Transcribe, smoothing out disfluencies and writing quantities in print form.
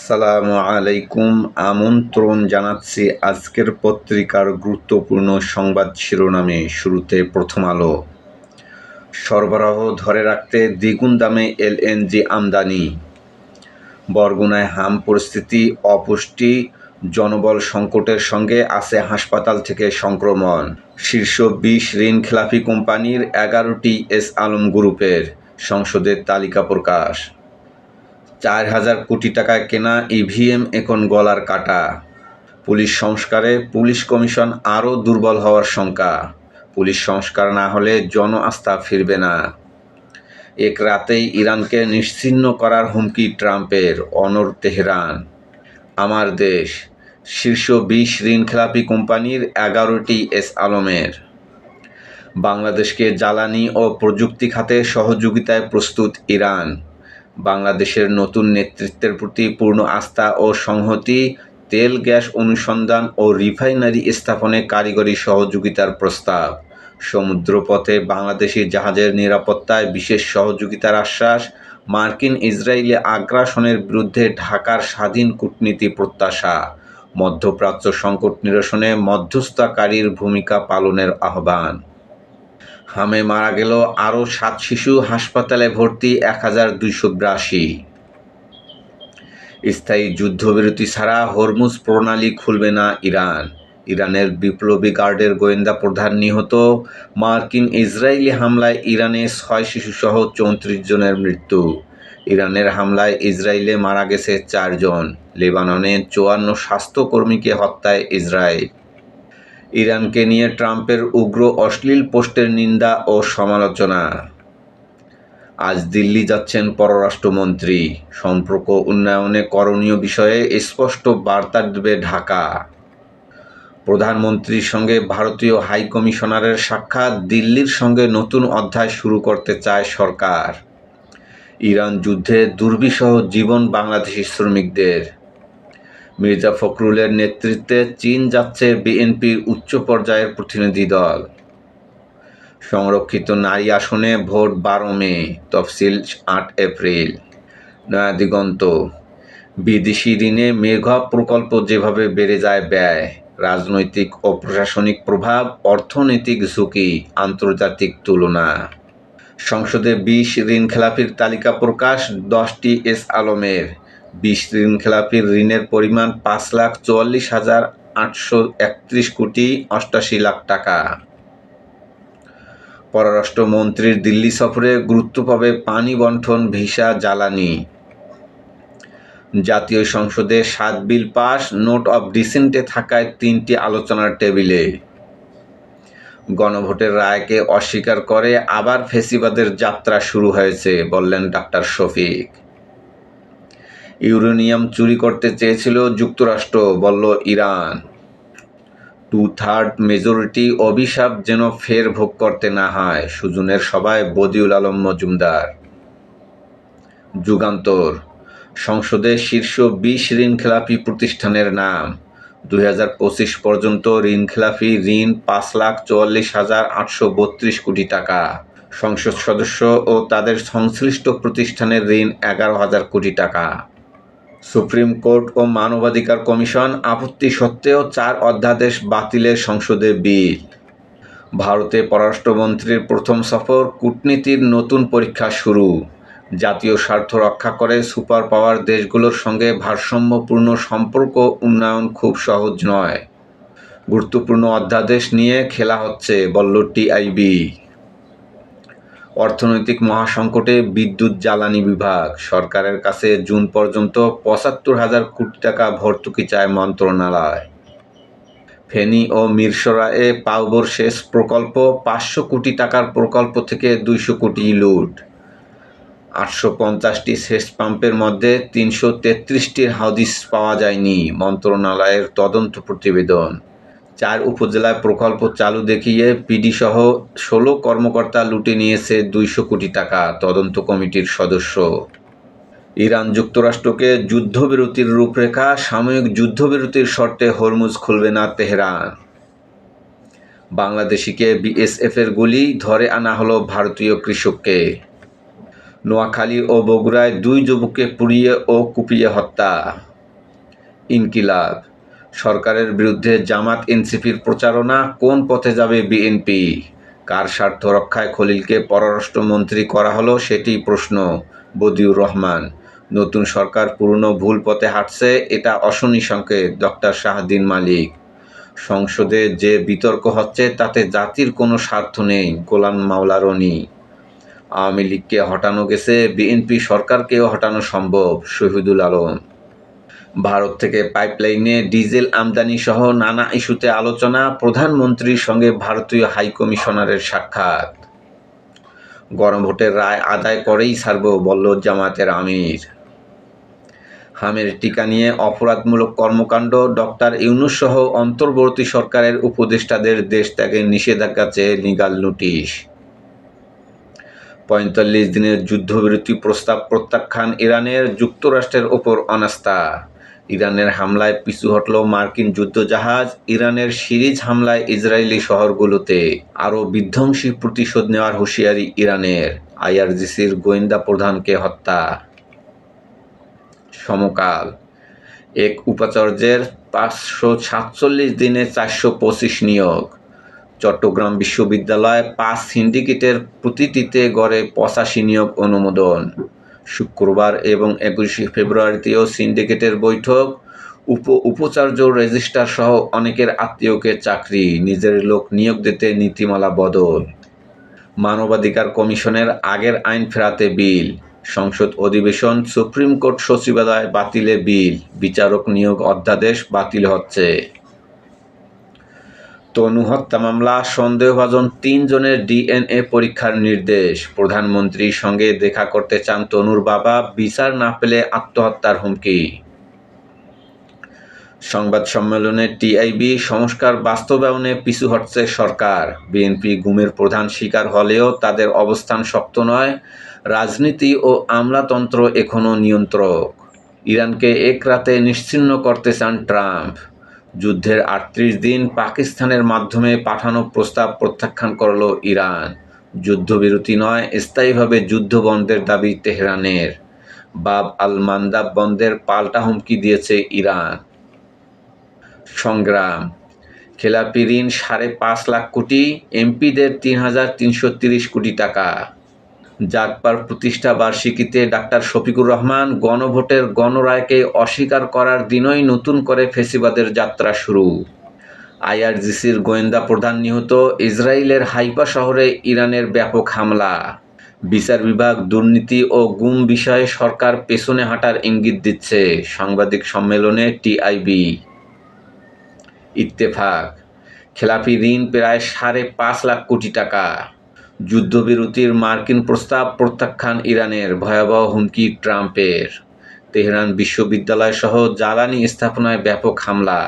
আসসালামু আলাইকুম। আমন্ত্রণ জানাচ্ছি আজকের পত্রিকার গুরুত্বপূর্ণ সংবাদ শিরোনামে। শুরুতে প্রথম আলো। সরবরাহ ধরে রাখতে দ্বিগুণ দামে এলএনজি আমদানি। বরগুনায় হাম পরিস্থিতি, অপুষ্টি, জনবল সংকটের সঙ্গে আছে হাসপাতাল থেকে সংক্রমণ। শীর্ষ ২০ ঋণখেলাপি কোম্পানির ১১টি এস আলম গ্রুপের সংসদের তালিকা প্রকাশ। ৪,০০০ কোটি টাকায় কেনা ইভিএম এখন গলার কাটা। পুলিশ সংস্কারে পুলিশ কমিশন আরও দুর্বল হওয়ার শঙ্কা। পুলিশ সংস্কার না হলে জন আস্থা ফিরবে না। এক রাতেই ইরানকে নিশ্চিহ্ন করার হুমকি ট্রাম্পের, অনড় তেহরান। আমার দেশ, শীর্ষ ২০ ঋণখেলাপি কোম্পানির ১১টি এস আলমের। বাংলাদেশকে জ্বালানি ও প্রযুক্তি খাতে সহযোগিতায় প্রস্তুত ইরান। বাংলাদেশের নতুন নেতৃত্বের প্রতি পূর্ণ আস্থা ও সংহতি। তেল গ্যাস অনুসন্ধান ও রিফাইনারি স্থাপনে কারিগরি সহযোগিতার প্রস্তাব। সমুদ্রপথে বাংলাদেশি জাহাজের নিরাপত্তায় বিশেষ সহযোগিতার আশ্বাস। মার্কিন ইসরায়েলি আগ্রাসনের বিরুদ্ধে ঢাকার স্বাধীন কূটনীতি প্রত্যাশা। মধ্যপ্রাচ্য সংকট নিরসনে মধ্যস্থতাকারীর ভূমিকা পালনের আহ্বান। হামে মারা গেল আরও ৭ শিশু, হাসপাতালে ভর্তি ১,২৮২। স্থায়ী যুদ্ধবিরতি ছাড়া হরমুজ প্রণালী খুলবে না ইরান। ইরানের বিপ্লবী গার্ডের গোয়েন্দা প্রধান নিহত। মার্কিন ইসরায়েলি হামলায় ইরানে ৬ শিশুসহ ৩৪ জনের মৃত্যু। ইরানের হামলায় ইসরায়েলে মারা গেছে ৪ জন। লেবাননে ৫৪ স্বাস্থ্যকর্মীকে হত্যায় ইসরায়েল। ইরানকে নিয়ে ট্রাম্পের উগ্র অশ্লীল পোস্টের নিন্দা ও সমালোচনা। আজ দিল্লি যাচ্ছেন পররাষ্ট্রমন্ত্রী। সম্পর্ক উন্নয়নে করণীয় বিষয়ে স্পষ্ট বার্তা দেবে ঢাকা। প্রধানমন্ত্রীর সঙ্গে ভারতীয় হাইকমিশনারের সাক্ষাৎ। দিল্লির সঙ্গে নতুন অধ্যায় শুরু করতে চায় সরকার। ইরান যুদ্ধে দুর্বিষহ জীবন বাংলাদেশি শ্রমিকদের। মির্জা ফখরুলের নেতৃত্বে চীন যাচ্ছে বিএনপির উচ্চ পর্যায়ের প্রতিনিধি দল। সংরক্ষিত নারী আসনে ভোট ১২ মে, তফসিল ৮ এপ্রিল। নয়াদিগন্ত। বিদেশি ঋণে মেগা প্রকল্প যেভাবে বেড়ে যায় ব্যয়, রাজনৈতিক ও প্রশাসনিক প্রভাব, অর্থনৈতিক ঝুঁকি, আন্তর্জাতিক তুলনা। সংসদে ২০ ঋণখেলাপির তালিকা প্রকাশ। ১০টি এস আলমের ২০ ঋণখেলাপির ঋণের পরিমাণ ৫,৪৪,৮৩১ কোটি ৮৮ লাখ টাকা। পররাষ্ট্রমন্ত্রীর দিল্লি সফরে গুরুত্ব পাবে পানি বণ্টন, ভিসা, জ্বালানি। জাতীয় সংসদে ৭ বিল পাস। নোট অব ডিসেন্টে থাকায় ৩টি আলোচনার টেবিলে। গণভোটের রায়কে অস্বীকার করে আবার ফ্যাসিবাদের যাত্রা শুরু হয়েছে, বললেন ডাক্তার শফিক। ইউরেনিয়াম চুরি করতে চেয়েছিল যুক্তরাষ্ট্র, বলল ইরান। 2/3 মেজরিটি অভিশাপ যেন ফের ভোগ করতে না হয়, সুজনের সভায় বদিউল আলম মজুমদার। যুগান্তর। সংসদে শীর্ষ ২০ ঋণখেলাপি প্রতিষ্ঠানের নাম। ২০২৫ পর্যন্ত ঋণখেলাপি ঋণ ৫,৪৪,৮৩২ কোটি টাকা। সংসদ সদস্য ও তাদের সংশ্লিষ্ট প্রতিষ্ঠানের ঋণ ১১,০০০ কোটি টাকা। সুপ্রিম কোর্ট ও মানবাধিকার কমিশন আপত্তি সত্ত্বেও ৪ অধ্যাদেশ বাতিলের সংসদে বিল। ভারতে পররাষ্ট্রমন্ত্রীর প্রথম সফর, কূটনীতির নতুন পরীক্ষা শুরু। জাতীয় স্বার্থ রক্ষা করে সুপার পাওয়ার দেশগুলোর সঙ্গে ভারসাম্যপূর্ণ সম্পর্ক উন্নয়ন খুব সহজ নয়। গুরুত্বপূর্ণ অধ্যাদেশ নিয়ে খেলা হচ্ছে, বলল টিআইবি। অর্থনৈতিক মহাসংকটে বিদ্যুৎ জ্বালানি বিভাগ। সরকারের কাছে জুন পর্যন্ত ৭৫,০০০ কোটি টাকা ভর্তুকি চায় মন্ত্রণালয়। ফেনী ও মিরসরাইয়ে পাউবোর সেচ প্রকল্প, ৫০০ কোটি টাকার প্রকল্প থেকে ২০০ কোটি লুট। ৮৫০টি সেচ পাম্পের মধ্যে ৩৩৩টির হাদিস পাওয়া যায়নি, মন্ত্রণালয়ের তদন্ত প্রতিবেদন। ৪ উপজেলায় প্রকল্প চালু দেখিয়ে পিডিসহ ১৬ কর্মকর্তা লুটে নিয়েছে ২০০ কোটি টাকা, তদন্ত কমিটির সদস্য। ইরান যুক্তরাষ্ট্রকে যুদ্ধবিরতির রূপরেখা। সাময়িক যুদ্ধবিরতির শর্তে হরমুজ খুলবে না তেহরান। বাংলাদেশিকে বিএসএফের গুলি, ধরে আনা হলো ভারতীয় কৃষককে। নোয়াখালী ও বগুড়ায় ২ যুবককে পুড়িয়ে ও কুপিয়ে হত্যা। ইনকিলাব সরকারের বিরুদ্ধে জামাত এনসিপির প্রচারণা, কোন পথে যাবে বিএনপি? কার স্বার্থ রক্ষায় খলিলকে পররাষ্ট্রমন্ত্রী করা হলো সেটিই প্রশ্ন। বদিউর রহমান নতুন সরকার পুরনো ভুল পথে হাঁটছে, এটা অশনি সংকেত। ডক্টর শাহদ্দিন মালিক সংসদে যে বিতর্ক হচ্ছে তাতে জাতির কোনো স্বার্থ নেই। গোলাম মাওলা রনি আওয়ামী লীগকে হটানো গেছে, বিএনপি সরকারকেও হটানো সম্ভব। শহীদুল আলম ভারত থেকে পাইপলাইনে ডিজেল আমদানি সহ নানা ইস্যুতে আলোচনা, প্রধানমন্ত্রীর সঙ্গে ভারতীয় হাইকমিশনারের সাক্ষাৎ। গণভোটের রায় আদায় করেই ছাড়ব, বলল জামায়াতের আমির। হামের টিকা নিয়ে অপরাধমূলক কর্মকাণ্ড, ডক্টর ইউনূস সহ অন্তর্বর্তী সরকারের উপদেষ্টাদের দেশ ত্যাগের নিষেধাজ্ঞা চেয়ে লিগ্যাল নোটিশ। ৪৫ দিনের যুদ্ধবিরতি প্রস্তাব প্রত্যাখ্যান ইরানের, যুক্তরাষ্ট্রের ওপর অনাস্থা। ইরানের হামলায় পিছু হটল মার্কিন যুদ্ধজাহাজ, ইরানের সিরিজ হামলায় ইসরায়েলি শহরগুলোতে আরও বিধ্বংসী প্রতিশোধ নেওয়ার হুঁশিয়ারি ইরানের, আইআরজিসির গোয়েন্দা প্রধানকে হত্যা। সমকাল এক উপাচার্যের ৫৪৭ দিনে ৪২৫ নিয়োগ। চট্টগ্রাম বিশ্ববিদ্যালয় ৫ সিন্ডিকেটের প্রতিটিতে গড়ে ৮৫ নিয়োগ অনুমোদন। শুক্রবার এবং ২১শে ফেব্রুয়ারিতেও সিন্ডিকেটের বৈঠক। উপাচার্য, রেজিস্ট্রার সহ অনেকের আত্মীয়কে চাকরি, নিজের লোক নিয়োগ দিতে নীতিমালা বদল। মানবাধিকার কমিশনের আগের আইন ফেরাতে বিল, সংসদ অধিবেশন, সুপ্রিম কোর্ট সচিবালয় বাতিলে বিল, বিচারক নিয়োগ অধ্যাদেশ বাতিল হচ্ছে। তনু হত্যা মামলা সন্দেহভাজন ৩ জনের ডিএনএ পরীক্ষার নির্দেশ। প্রধানমন্ত্রীর সঙ্গে দেখা করতে চান তনুর বাবা, বিচার না পেলে আত্মহত্যার হুমকি। সংবাদ সম্মেলনে টিআইবি সংস্কার বাস্তবায়নে পিছু হটছে সরকার। বিএনপি গুমের প্রধান শিকার হলেও তাদের অবস্থান শক্ত নয়, রাজনীতি ও আমলাতন্ত্র এখনও নিয়ন্ত্রক। ইরানকে এক রাতে নিশ্চিহ্ন করতে চান ট্রাম্প। যুদ্ধের ৩৮ দিন পাকিস্তানের মাধ্যমে পাঠানো প্রস্তাব প্রত্যাখ্যান করল ইরান। যুদ্ধবিরতি নয়, স্থায়ীভাবে যুদ্ধ বন্ধের দাবি তেহরানের। বাব আল মান্দাব বন্ধের পাল্টা হুমকি দিয়েছে ইরান। সংগ্রাম খেলাপি ঋণ ৫.৫ লাখ কোটি, এমপিদের ৩,৩৩০ কোটি টাকা। জাগপার প্রতিষ্ঠা বার্ষিকীতে ডাক্তার শফিকুর রহমান, গণভোটের গণরায়কে অস্বীকার করার দিনই নতুন করে ফ্যাসিবাদের যাত্রা শুরু। আইআরজিসির গোয়েন্দা প্রধান নিহত, ইসরায়েলের হাইফা শহরে ইরানের ব্যাপক হামলা। বিচার বিভাগ দুর্নীতি ও গুম বিষয়ে সরকার পেছনে হাঁটার ইঙ্গিত দিচ্ছে। সাংবাদিক সম্মেলনে টিআইবি। ইত্তেফাক খেলাপি ঋণ প্রায় ৫.৫ লাখ কোটি টাকা। যুদ্ধবিরতির মার্কিন প্রস্তাব প্রত্যাখ্যান ইরানের, ভয়াবহ হুমকি ট্রাম্পের। তেহরান বিশ্ববিদ্যালয় সহ জ্বালানি স্থাপনায় ব্যাপক হামলা।